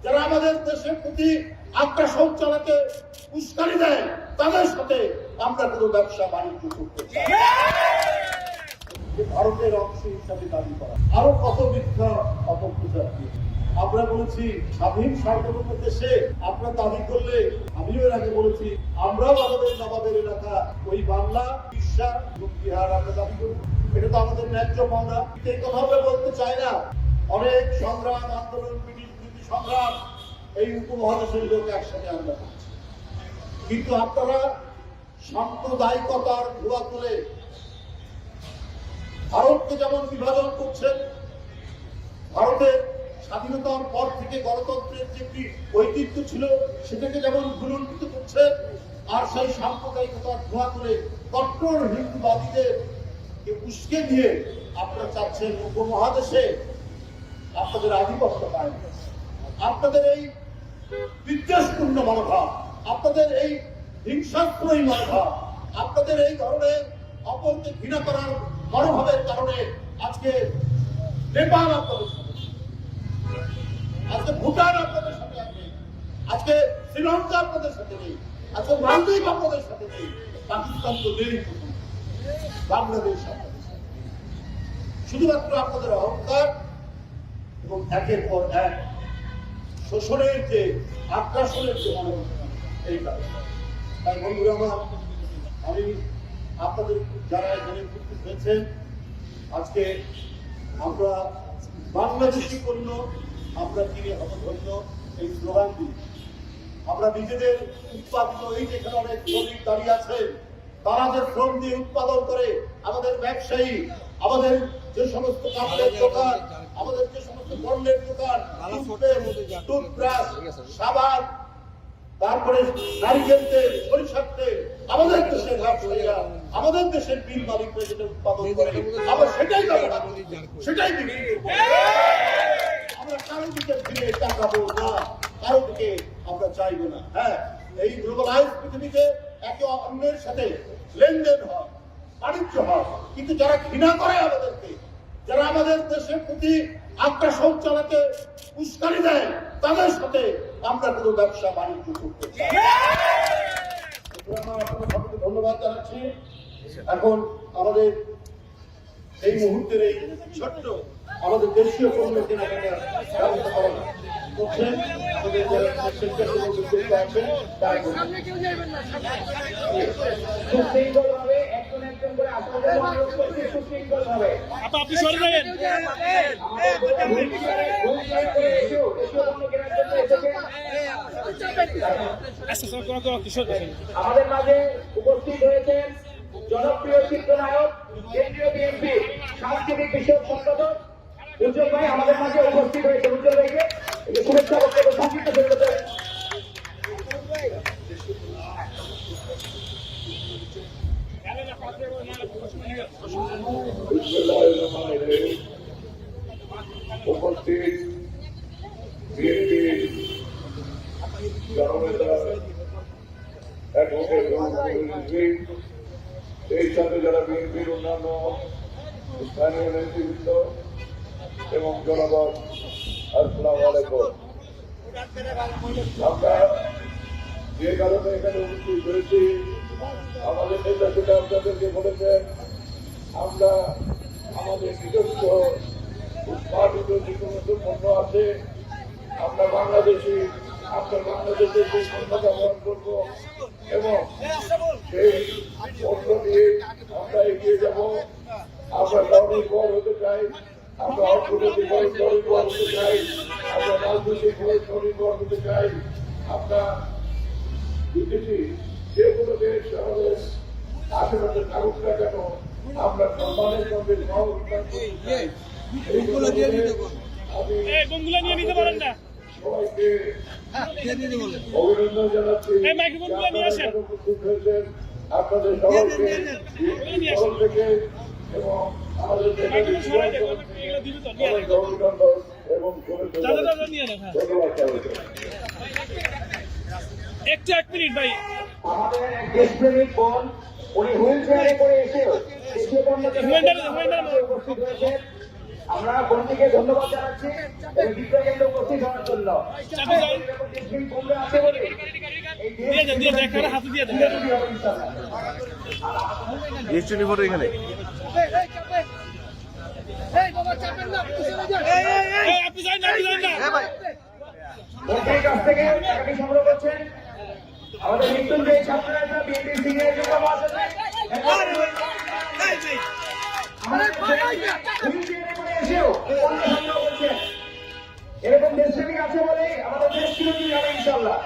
যারা আমাদের দেশের প্রতি আগ্রাসন চালাতে উস্কানি দেয় তাদের সাথে আমরা কোনো ব্যবসা বাণিজ্য করতে চাই। ভারতের অংশ হিসাবে দাবি করা আরো কত মিথ্যা অপপ্রচার দিয়ে আমরা বলেছি স্বাধীন সার্বভৌম দেশে আপনারা দাবি করলে আমিও এর আগে বলেছি আমরাও আমাদের নবাবের এলাকা ওই বাংলা উড়িষ্যা এবং বিহার আমরা দাবি করব। এটা তো আমাদের ন্যায্য পাওনা। এই কথা আমরা বলতে চাই না। অনেক সংগ্রাম আন্দোলন বিরোধী সংগ্রাম এই উপমহাদেশের লোক একসাথে আমরা করছি, কিন্তু আপনারা সাম্প্রদায়িকতার ধোঁয়া তুলে ভারতকে যেমন বিভাজন করছেন, ভারতের স্বাধীনতার পর থেকে গণতন্ত্রের যে একটি ঐতিহ্য ছিল সেটাকে যেমন ভুলুণ্ঠিত করছেন, আর সেই সাম্প্রদায়িকতার ধোঁয়া তুলে কট্টর হিন্দুবাদীদের উস্কে দিয়ে আপনারা চাচ্ছেন উপমহাদেশে আপনাদের আধিপত্য কায়েম। আপনাদের এই বিদ্বেষপূর্ণ মনোভাব, আপনাদের এই হিংসাত্মক মনোভাব, আপনাদের এই ধরনের অপরকে ঘৃণা করার মনোভাবের কারণে আজকে নেপাল আপনাদের সাথে, আজকে ভুটান আপনাদের সাথে আছে, আজকে শ্রীলঙ্কা আপনাদের সাথে নেই, আজকে মালদ্বীপ আপনাদের সাথে নেই, পাকিস্তান তো নেই, বাংলাদেশ আপনাদের সাথে নেই। শুধুমাত্র আপনাদের অহংকার এবং একের পর এক শোষণের যে আগ্রাসনের যে মনোভাব, এই কারণে। তাই বন্ধুরা আমার, আমি আপনাদের যারা এখানে উপস্থিত হয়েছেন, আজকে আমরা বাংলাদেশি পণ্য আমরা কিনে হতধন্য এই স্লোগান দিই। আমরা নিজেদের উৎপাদিত, এই যেখানে অনেক শ্রমিক দাঁড়িয়ে আছে, তারা যে শ্রম দিয়ে উৎপাদন করে, আমাদের ব্যবসায়ী, আমাদের যে সমস্ত কাপড়ের দোকান, আমাদের যে সমস্ত পণ্যের দোকান, টুথব্রাশ, সাবান, তারপরে নারিকেল তেল, সরিষার তেল, আমাদের দেশের ব্যবসায়ীরা, আমাদের দেশের বিল মালিকরা যেটা উৎপাদন করে আমরা সেটাই সেটাই বিক্রি করব। আমরা কারো দিকে ফিরে তাকাবো না, কারো দিকে আমরা চাইবো না। হ্যাঁ, এই গ্লোবালাইজ পৃথিবীতে একে অন্যের সাথে লেনদেন হয়, বাণিজ্য হয়, কিন্তু যারা ঘৃণা করে আমাদেরকে, যারা আমাদের দেশের প্রতি আগ্রাসন চালাতে উস্কানি দেয় তাদের সাথে আমরা কোনো ব্যবসা বাণিজ্য করতে চাই। আপনাদের ধন্যবাদ জানাচ্ছি। এখন আমাদের এই মুহূর্তের এই ছোট্ট আমাদের দেশীয় পণ্য কেনাকাটার ব্যবস্থা করা করছেন আমাদের যারা আছেন তাই সুশৃঙ্খলভাবে একজন একজন করে আপনাদের অনুরোধ করছি, সুশৃঙ্খলভাবে আপনি সরে যাবেন। আমাদের মাঝে উপস্থিত হয়েছেন জনপ্রিয় চিত্রনায়ক, কেন্দ্রীয় বিএনপি সাংস্কৃতিক বিষয়ক সম্পাদক উজ্জ্বল ভাই আমাদের মাঝে উপস্থিত হয়েছে। উজ্জ্বল ভাইকে শুভেচ্ছা বক্তব্য সংক্ষিপ্ত করতে উপস্থিত বিএনপি জননেতা এই সাথে যারা বিএনপির অন্যান্য স্থানীয় নেতৃবৃন্দ এবং জনগণ, আসসালামু আলাইকুম। আমরা যে কারণে এখানে উপস্থিত হয়েছি, আমাদের নেতা সেটা আপনাদেরকে বলেছেন, আমরা আমাদের নিজস্ব উৎপাদিত যে সমস্ত পণ্য আছে আমরা বাংলাদেশি, আমরা বাংলাদেশের সেই পণ্য ব্যবহার করবো এবং সেই পণ্য দিয়ে আমরা এগিয়ে যাব। আমরা স্বনির্ভর হতে চাই, আমরা অর্থনৈতিক স্বনির্ভর হতে চাই, আমরা রাজনৈতিক স্বনির্ভর হতে চাই। আমরা বিদেশি যে কোনো দেশ আমাদের আশেপাশে থাকুক না কেন, আমরা সম্মানের সঙ্গে সহযোগিতা করতে চাই। সবাইকে অভিনন্দন জানাচ্ছি। আপনাদের সবাইকে থেকে এবং আমাদের অভিনন্দন এবং এক মিনিট ভাই, আমাদের দেশপ্রেমিক বোন, উনি হুইল চেয়ারে করে এসে উপস্থিত হয়েছেন। আমরা বন্ধুকে ধন্যবাদ জানাচ্ছি বিক্রয় কেন্দ্রে উপস্থিত হওয়ার জন্য। চাপে যান। দেশবিন কমরে আছে বলে এই দিয়ে দেন, দিয়ে দেন, এখানে হাতে দিয়ে দেন। নিশ্চয়ই ভোট এখানে এই, আপনি যান না, আপনি যান না। মন্ত্রীর কাছ থেকে টাকাটি সংগ্রহ করছেন আমাদের মৃত্যুঞ্জয়ী ছাত্র নেতা বিএনপি সিনিয়র যুব মহাসচিব এরকম দেশপ্রেমিক আছে বলে আমাদের দেশ চিরদিন হবে ইনশাল্লাহ।